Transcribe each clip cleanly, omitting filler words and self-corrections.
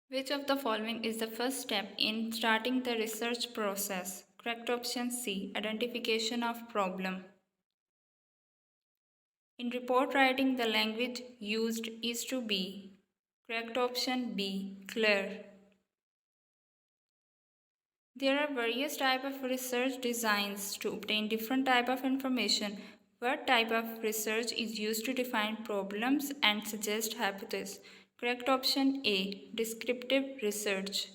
Which of the following is the first step in starting the research process? Correct option C. Identification of problem. In report writing, the language used is to be. Correct option B. Clear. There are various types of research designs to obtain different type of information. What type of research is used to define problems and suggest hypotheses? Correct option A. Descriptive research.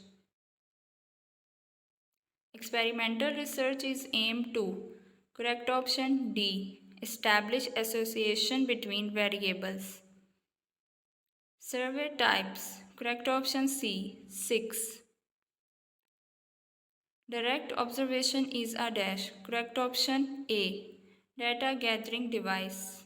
Experimental research is aimed to. Correct option D. Establish association between variables. Survey types. Correct option C. 6. Direct observation is a dash. Correct option A. Data gathering device.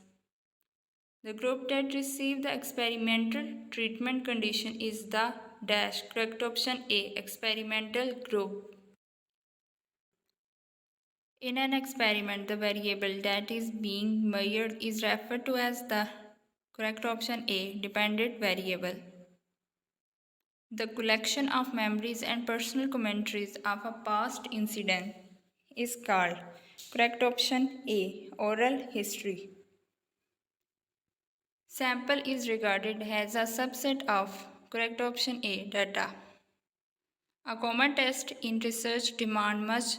The group that received the experimental treatment condition is the dash. Correct option A. Experimental group. In an experiment, the variable that is being measured is referred to as the correct option A. Dependent variable. The collection of memories and personal commentaries of a past incident is called correct option A. Oral history. Sample is regarded as a subset of correct option A. Data. A common test in research demand much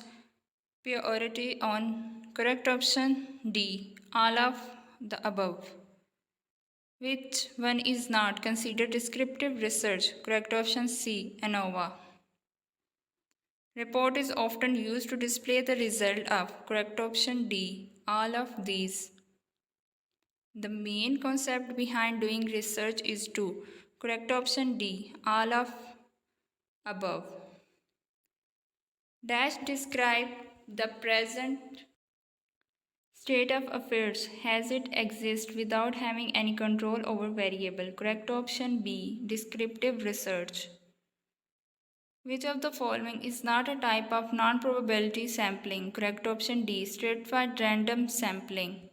priority on correct option D. All of the above. Which one is not considered descriptive research? Correct option C. ANOVA. Report is often used to display the result of correct option D. All of these. The main concept behind doing research is to correct option D. All of above. Dash describe the present state of affairs as it exists without having any control over variable. Correct option B. Descriptive research. Which of the following is not a type of non-probability sampling? Correct option D. Stratified random sampling.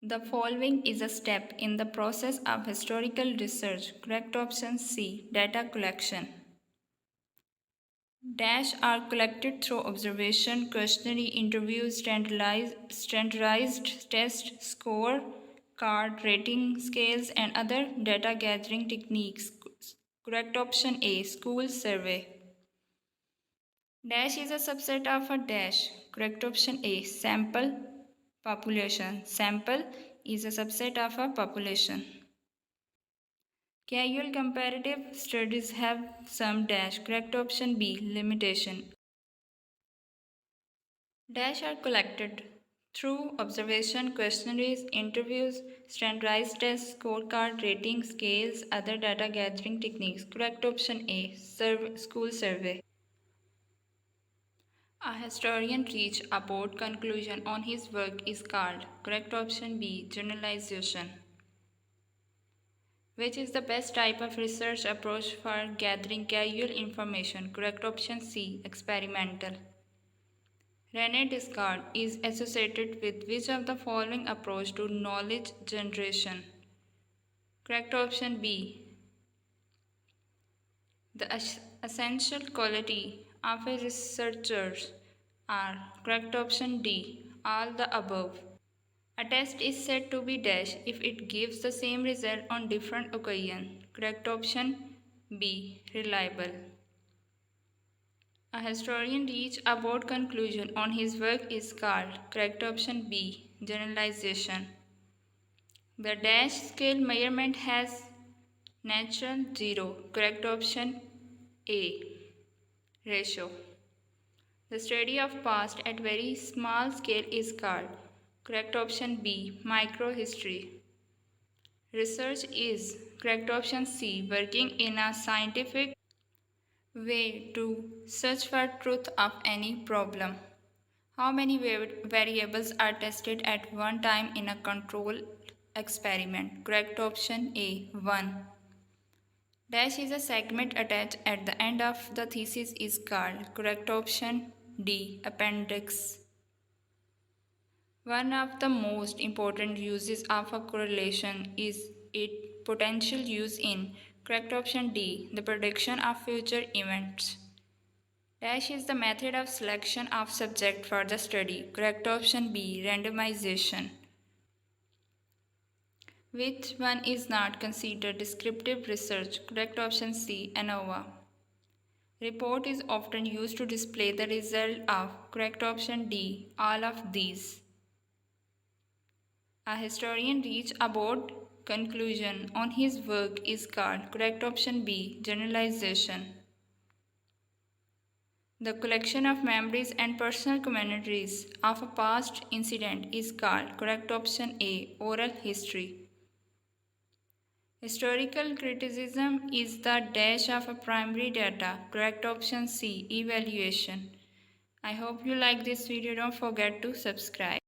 The following is a step in the process of historical research. Correct option C. Data collection. Dash are collected through observation, questionnaire interviews, standardized test score, card rating scales, and other data gathering techniques. Correct option A. School survey. Dash is a subset of a dash. Correct option A. Sample population. Sample is a subset of a population. Casual comparative studies have some dash. Correct option B. Limitation. Dash are collected through observation, questionnaires, interviews, standardized tests, scorecard, rating scales, other data gathering techniques. Correct option A. School survey. A historian reached a broad conclusion on his work is called. Correct option B. Generalization. Which is the best type of research approach for gathering casual information? Correct option C. Experimental. Rene Descartes is associated with which of the following approach to knowledge generation? Correct option B. The essential quality of a researcher are correct option D. All the above. A test is said to be dash if it gives the same result on different occasions. Correct option B. Reliable. A historian reached a broad conclusion on his work is called. Correct option B. Generalization. The dash scale measurement has natural zero. Correct option A. Ratio. The study of past at very small scale is called. Correct option B. Microhistory. Research is. Correct option C. Working in a scientific way to search for truth of any problem. How many variables are tested at one time in a controlled experiment? Correct option A. 1. Dash is a segment attached at the end of the thesis is called. Correct option D. Appendix. One of the most important uses of a correlation is its potential use in Correct option D. The prediction of future events. Dash is the method of selection of subject for the study. Correct option B. Randomization. Which one is not considered descriptive research? Correct option C. ANOVA. Report is often used to display the result of. Correct option D. All of these. A historian reach a broad conclusion on his work is called. Correct option B. Generalization. The collection of memories and personal commentaries of a past incident is called. Correct option A. Oral history. Historical criticism is the dash of a primary data. Correct option C. Evaluation. I hope you like this video. Don't forget to subscribe.